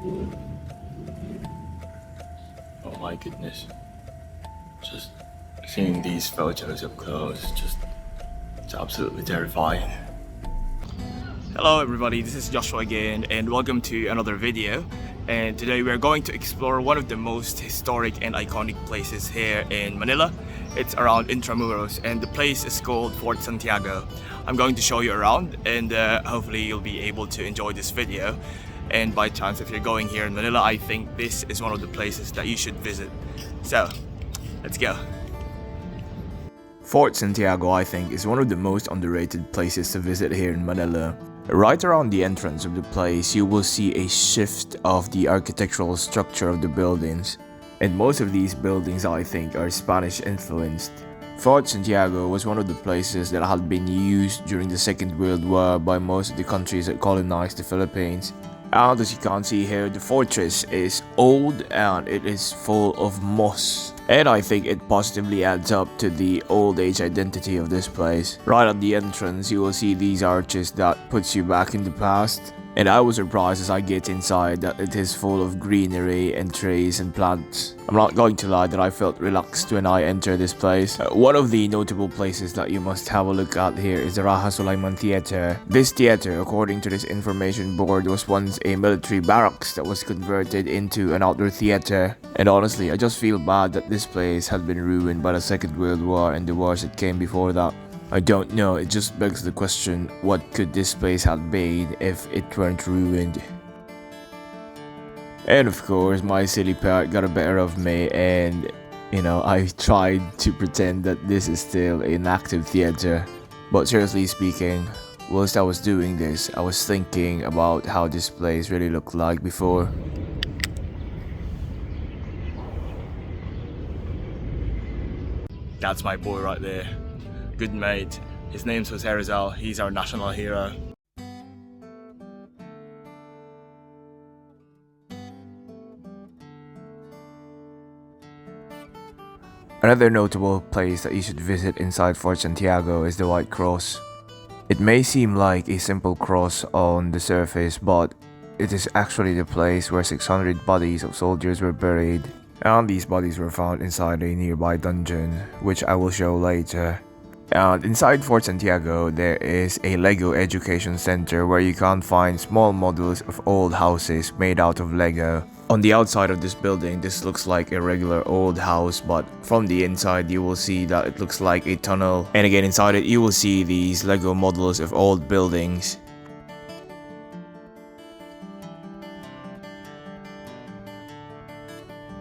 Oh my goodness. Just seeing these photos up close, it's absolutely terrifying. Hello everybody, this is Joshua again and welcome to another video. And today we are going to explore one of the most historic and iconic places here in Manila. It's around Intramuros and the place is called Fort Santiago. I'm going to show you around and hopefully you'll be able to enjoy this video. And by chance, if you're going here in Manila, I think this is one of the places that you should visit. So, let's go. Fort Santiago, I think, is one of the most underrated places to visit here in Manila. Right around the entrance of the place, you will see a shift of the architectural structure of the buildings. And most of these buildings, I think, are Spanish influenced. Fort Santiago was one of the places that had been used during the Second World War by most of the countries that colonized the Philippines. And as you can see here, the fortress is old and it is full of moss. And I think it positively adds up to the old age identity of this place. Right at the entrance, you will see these arches that puts you back in the past. And I was surprised as I get inside that it is full of greenery and trees and plants. I'm not going to lie that I felt relaxed when I entered this place. One of the notable places that you must have a look at here is the Raja Sulaiman Theater. This theater, according to this information board, was once a military barracks that was converted into an outdoor theater. And honestly, I just feel bad that this place had been ruined by the Second World War and the wars that came before that. I don't know, it just begs the question, what could this place have been if it weren't ruined? And of course, my silly parrot got the better of me and, I tried to pretend that this is still an active theater. But seriously speaking, whilst I was doing this, I was thinking about how this place really looked like before. That's my boy right there. Good mate. His name's Jose Rizal. He's our national hero. Another notable place that you should visit inside Fort Santiago is the White Cross. It may seem like a simple cross on the surface, but it is actually the place where 600 bodies of soldiers were buried. And these bodies were found inside a nearby dungeon, which I will show later. And inside Fort Santiago, there is a Lego education center where you can find small models of old houses made out of Lego. On the outside of this building, this looks like a regular old house, but from the inside you will see that it looks like a tunnel. And again, inside it you will see these Lego models of old buildings.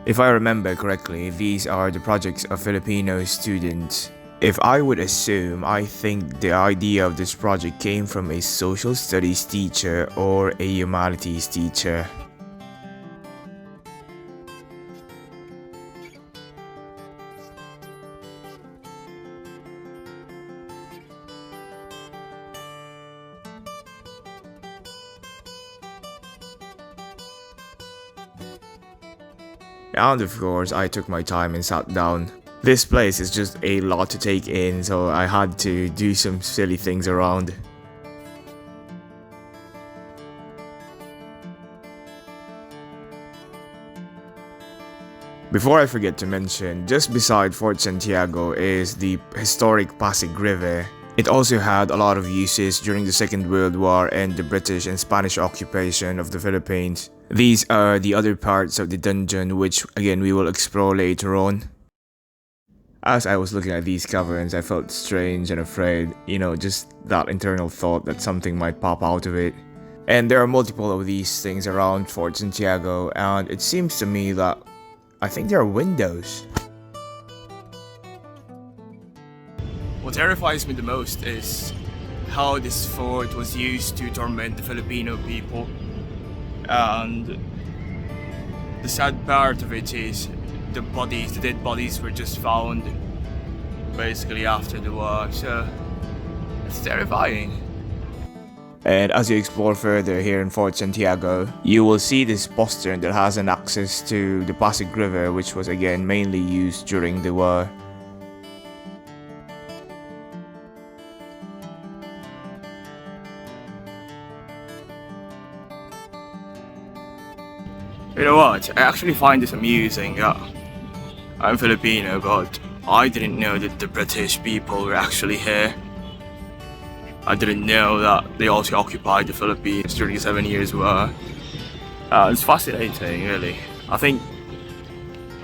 If I remember correctly, these are the projects of Filipino students. If I would assume, I think the idea of this project came from a social studies teacher or a humanities teacher. And of course, I took my time and sat down. This place is just a lot to take in, so I had to do some silly things around. Before I forget to mention, just beside Fort Santiago is the historic Pasig River. It also had a lot of uses during the Second World War and the British and Spanish occupation of the Philippines. These are the other parts of the dungeon, which again we will explore later on. As I was looking at these caverns, I felt strange and afraid, just that internal thought that something might pop out of it. And there are multiple of these things around Fort Santiago, and it seems to me that I think there are windows. What terrifies me the most is how this fort was used to torment the Filipino people. And the sad part of it is the dead bodies were just found basically after the war, so it's terrifying. And as you explore further here in Fort Santiago, you will see this postern that has an access to the Pasig River, which was again mainly used during the war. You know what? I actually find this amusing. I'm Filipino, but I didn't know that the British people were actually here. I didn't know that they also occupied the Philippines during the 7 Years War. It's fascinating, really. I think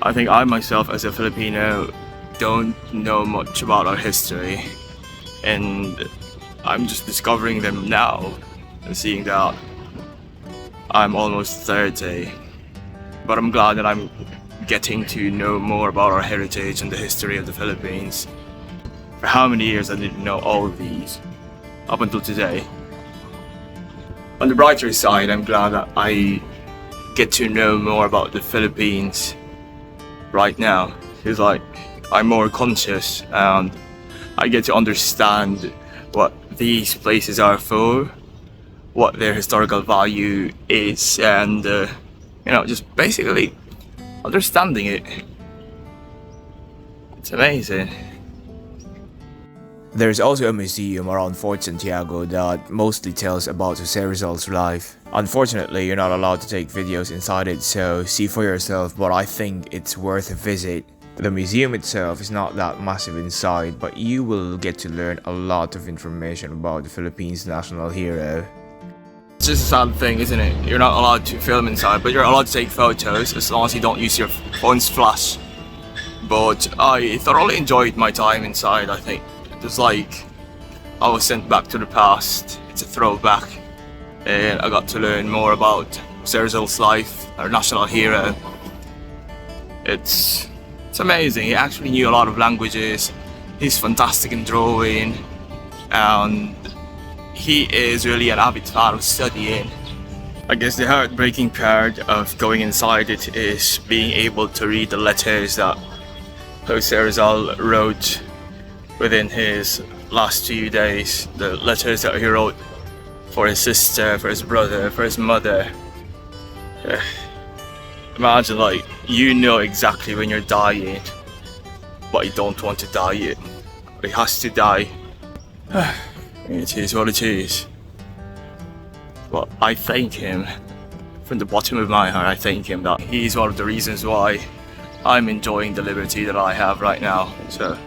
I myself, as a Filipino, don't know much about our history, and I'm just discovering them now and seeing that I'm almost 30. But I'm glad that I'm getting to know more about our heritage and the history of the Philippines. For how many years I didn't know all of these, up until today. On the brighter side, I'm glad that I get to know more about the Philippines right now. It's like I'm more conscious and I get to understand what these places are for, what their historical value is, and just basically understanding it. It's amazing. There's also a museum around Fort Santiago that mostly tells about Jose Rizal's life. Unfortunately, you're not allowed to take videos inside it, so see for yourself, but I think it's worth a visit. The museum itself is not that massive inside, but you will get to learn a lot of information about the Philippines' national hero. It's just a sad thing, isn't it? You're not allowed to film inside, but you're allowed to take photos as long as you don't use your phone's flash. But I thoroughly enjoyed my time inside, I think. It's like I was sent back to the past. It's a throwback. And I got to learn more about Jose Rizal's life, our national hero. It's amazing. He actually knew a lot of languages. He's fantastic in drawing. And he is really an avid fan of studying. I guess the heartbreaking part of going inside it is being able to read the letters that Jose Rizal wrote within his last few days. The letters that he wrote for his sister, for his brother, for his mother. Imagine, like, you know exactly when you're dying, but you don't want to die yet. He has to die. It is what it is. But I thank him, from the bottom of my heart, I thank him that he's one of the reasons why I'm enjoying the liberty that I have right now. So.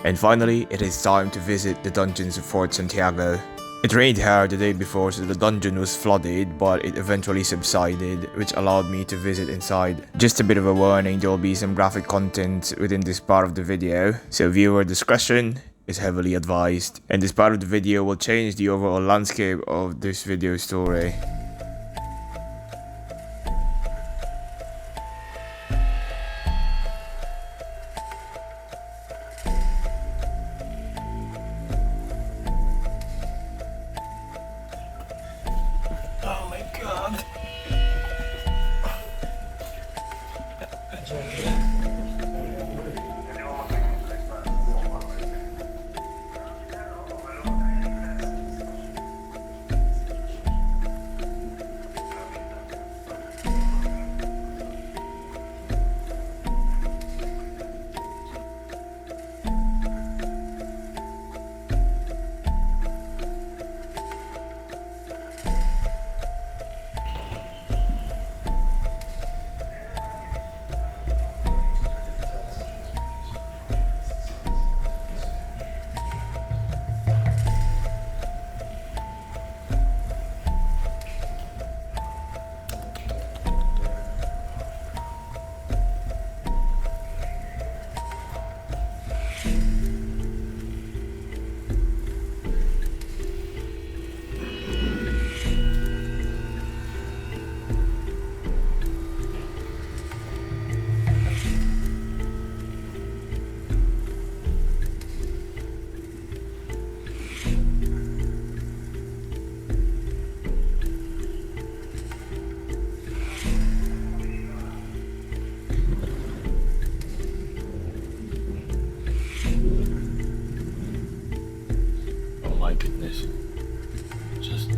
And finally, it is time to visit the dungeons of Fort Santiago. It rained hard the day before, so the dungeon was flooded, but it eventually subsided, which allowed me to visit inside. Just a bit of a warning, there will be some graphic content within this part of the video, so viewer discretion is heavily advised. And this part of the video will change the overall landscape of this video story. Oh my god. My goodness, just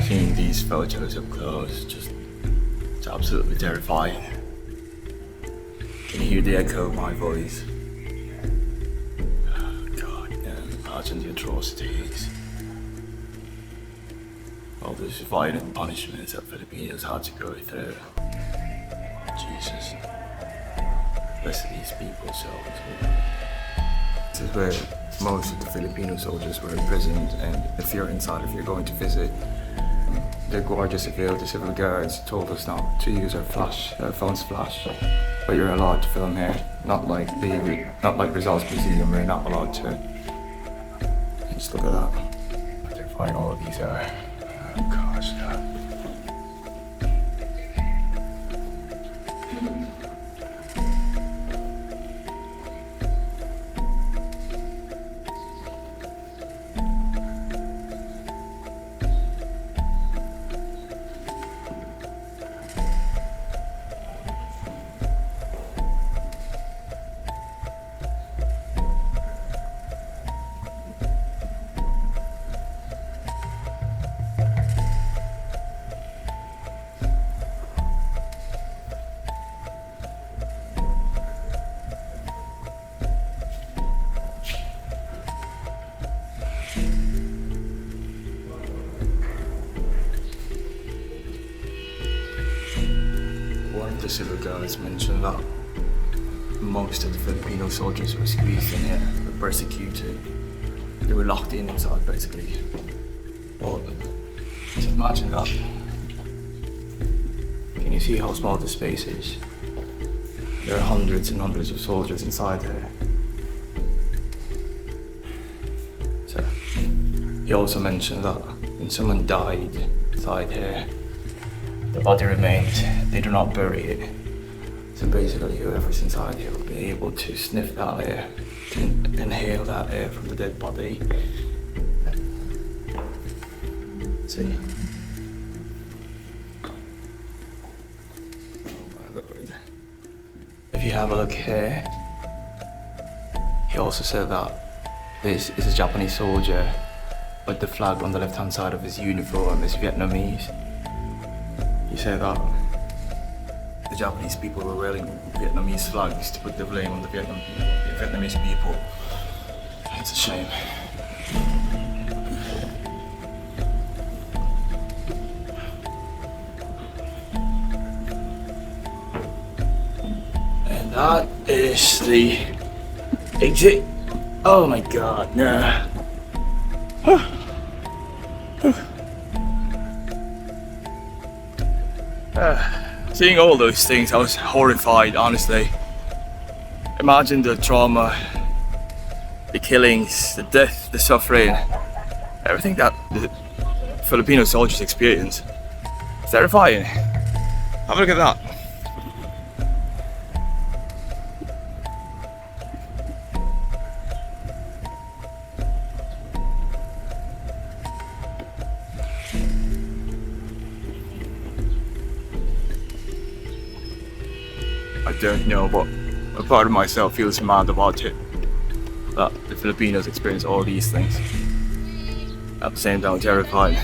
seeing these photos up close, it's absolutely terrifying. Can you hear the echo of my voice? Oh God, no, imagine the atrocities. All those violent punishments that Filipinos had to go through. Jesus. Rest of these people, so this is where most of the Filipino soldiers were imprisoned, and if you're inside, if you're going to visit, the Guardia Civil, the civil guards told us not to use our phones flash, but you're allowed to film here. Not like Rizal's Museum, we're not allowed to. Just look at that. They're fine, all of these are. Oh gosh, God. One of the civil guards mentioned that most of the Filipino soldiers were squeezed in here, were persecuted. They were locked in inside, basically. Well, just imagine that. Can you see how small the space is? There are hundreds and hundreds of soldiers inside there. So, he also mentioned that when someone died inside here, the body remains, they do not bury it. So basically whoever's inside here will be able to sniff that air, to inhale that air from the dead body. See? If you have a look here, he also said that this is a Japanese soldier, but the flag on the left hand side of his uniform is Vietnamese. He said that the Japanese people were wearing Vietnamese flags to put the blame on the Vietnamese people. It's a shame. And that is the exit. Oh my God, no. Seeing all those things, I was horrified, honestly. Imagine the trauma, the killings, the death, the suffering, everything that the Filipino soldiers experience. It's terrifying. Have a look at that. I don't know, but a part of myself feels mad about it. That the Filipinos experience all these things. At the same time, terrified.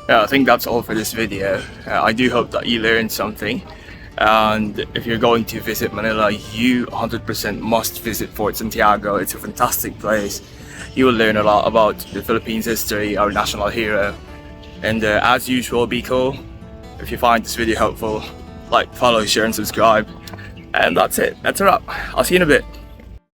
Yeah, I think that's all for this video. I do hope that you learned something. And if you're going to visit Manila, you 100% must visit Fort Santiago. It's a fantastic place. You will learn a lot about the Philippines history, our national hero. And as usual, be cool. If you find this video helpful, like, follow, share and subscribe. And that's it. That's a wrap. I'll see you in a bit.